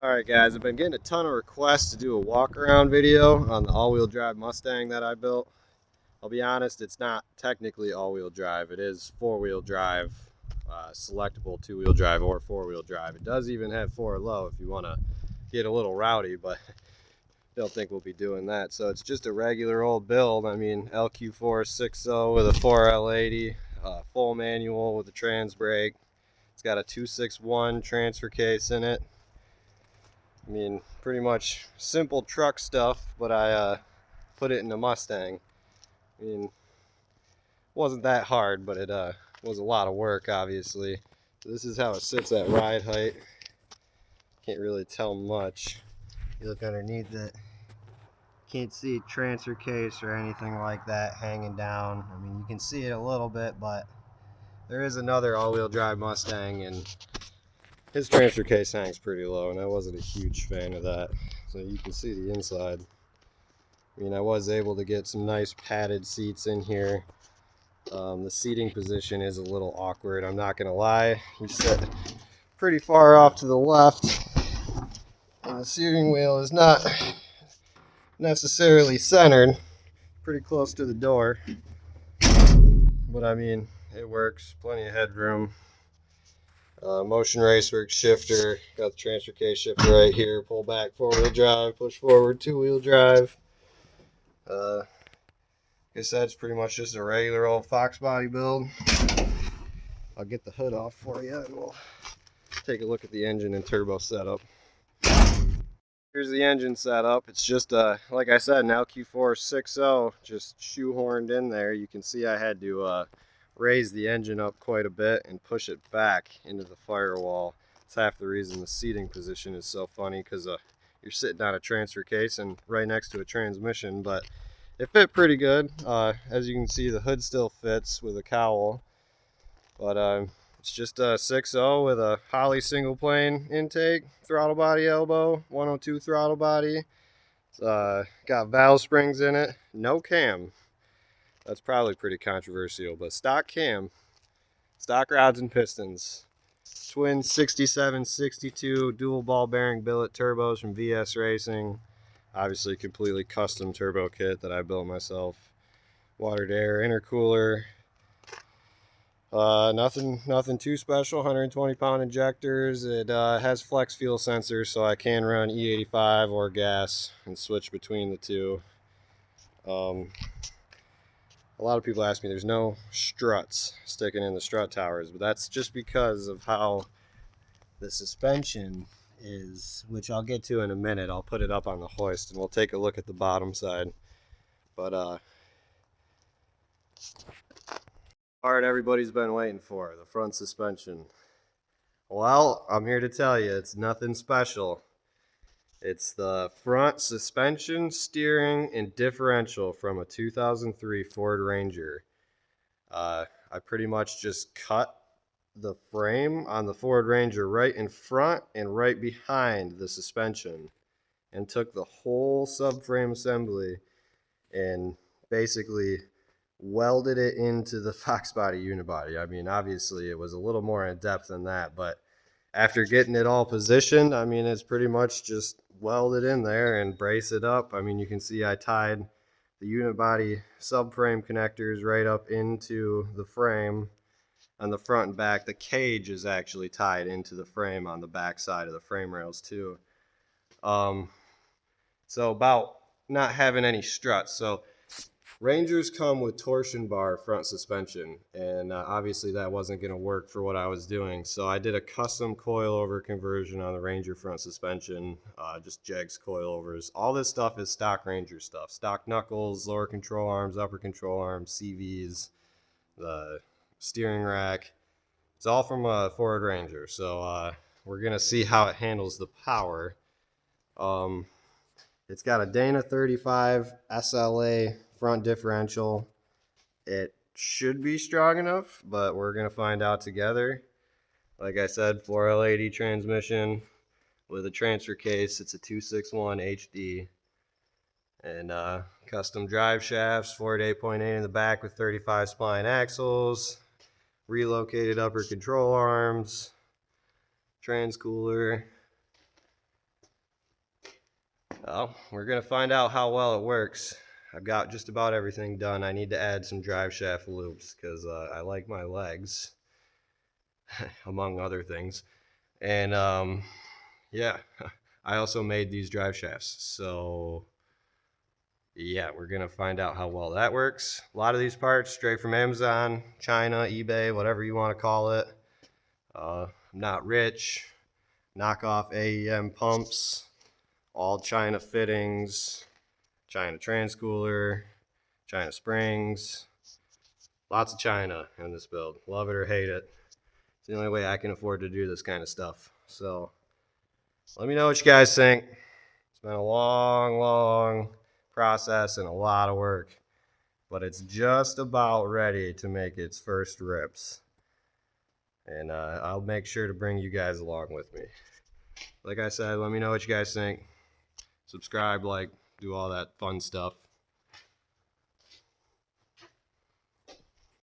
Alright guys, I've been getting a ton of requests to do a walk around video on the all-wheel drive Mustang that I built. I'll be honest, it's not technically all-wheel drive. It is four-wheel drive, selectable two-wheel drive or four-wheel drive. It does even have 4 low if you want to get a little rowdy, but don't think we'll be doing that. So it's just a regular old build. I mean, LQ4 6.0 with a 4L80, full manual with a trans brake. It's got a 261 transfer case in it. I mean, pretty much simple truck stuff, but I put it in a Mustang. I mean, it wasn't that hard, but it was a lot of work, obviously. So this is how it sits at ride height. Can't really tell much. You look underneath it, can't see transfer case or anything like that hanging down. I mean, you can see it a little bit, but there is another all-wheel drive Mustang, and his transfer case hangs pretty low, and I wasn't a huge fan of that. So you can see the inside. I mean, I was able to get some nice padded seats in here. The seating position is a little awkward, I'm not gonna lie. You sit pretty far off to the left, and the steering wheel is not necessarily centered, pretty close to the door. But I mean, it works, plenty of headroom. Motion racework shifter, got the transfer case shifter right here, pull back 4-wheel drive, push forward 2-wheel drive. Like I said, it's pretty much just a regular old Foxbody build. I'll get the hood off for you and we'll take a look at the engine and turbo setup. Here's the engine setup. It's just like I said, an LQ4 6.0 just shoehorned in there. You can see I had to raise the engine up quite a bit and push it back into the firewall. It's half the reason the seating position is so funny, because you're sitting on a transfer case and right next to a transmission, but it fit pretty good. As you can see, the hood still fits with a cowl, but it's just a 6.0 with a Holley single plane intake, throttle body elbow, 102 throttle body. It's got valve springs in it, no cam. That's probably pretty controversial, but stock cam, stock rods and pistons. Twin 67-62 dual ball bearing billet turbos from VS Racing. Obviously completely custom turbo kit that I built myself. Water to air intercooler. Nothing too special. 120-pound injectors. It has flex fuel sensors, so I can run E85 or gas and switch between the two. A lot of people ask me, there's no struts sticking in the strut towers, but that's just because of how the suspension is, which I'll get to in a minute. I'll put it up on the hoist and we'll take a look at the bottom side. But part everybody's been waiting for, the front suspension. Well, I'm here to tell you, it's nothing special. It's the front suspension, steering, and differential from a 2003 Ford Ranger. I pretty much just cut the frame on the Ford Ranger right in front and right behind the suspension, and took the whole subframe assembly and basically welded it into the Foxbody unibody. I mean, obviously it was a little more in depth than that, but after getting it all positioned, I mean, it's pretty much just welded in there and brace it up. I mean, you can see I tied the unibody subframe connectors right up into the frame on the front and back. The cage is actually tied into the frame on the back side of the frame rails too. So about not having any struts. So Rangers come with torsion bar front suspension, and obviously that wasn't going to work for what I was doing. So I did a custom coilover conversion on the Ranger front suspension, just Jegs coilovers. All this stuff is stock Ranger stuff. Stock knuckles, lower control arms, upper control arms, CVs, the steering rack. It's all from a Ford Ranger. So we're going to see how it handles the power. It's got a Dana 35 SLA front differential. It should be strong enough, but we're going to find out together. Like I said, 4L80 transmission with a transfer case. It's a 261 HD. And custom drive shafts, Ford 8.8 in the back with 35 spline axles. Relocated upper control arms. Trans cooler. Well, we're going to find out how well it works. I've got just about everything done. I need to add some drive shaft loops because I like my legs, among other things. And yeah, I also made these drive shafts. So yeah, we're going to find out how well that works. A lot of these parts straight from Amazon, China, eBay, whatever you want to call it. I'm not rich. Knockoff AEM pumps, all China fittings, China transchooler, China springs, lots of China in this build. Love it or hate it. It's the only way I can afford to do this kind of stuff. So let me know what you guys think. It's been a long process and a lot of work, but it's just about ready to make its first rips. And I'll make sure to bring you guys along with me. Like I said, let me know what you guys think. Subscribe, like, do all that fun stuff.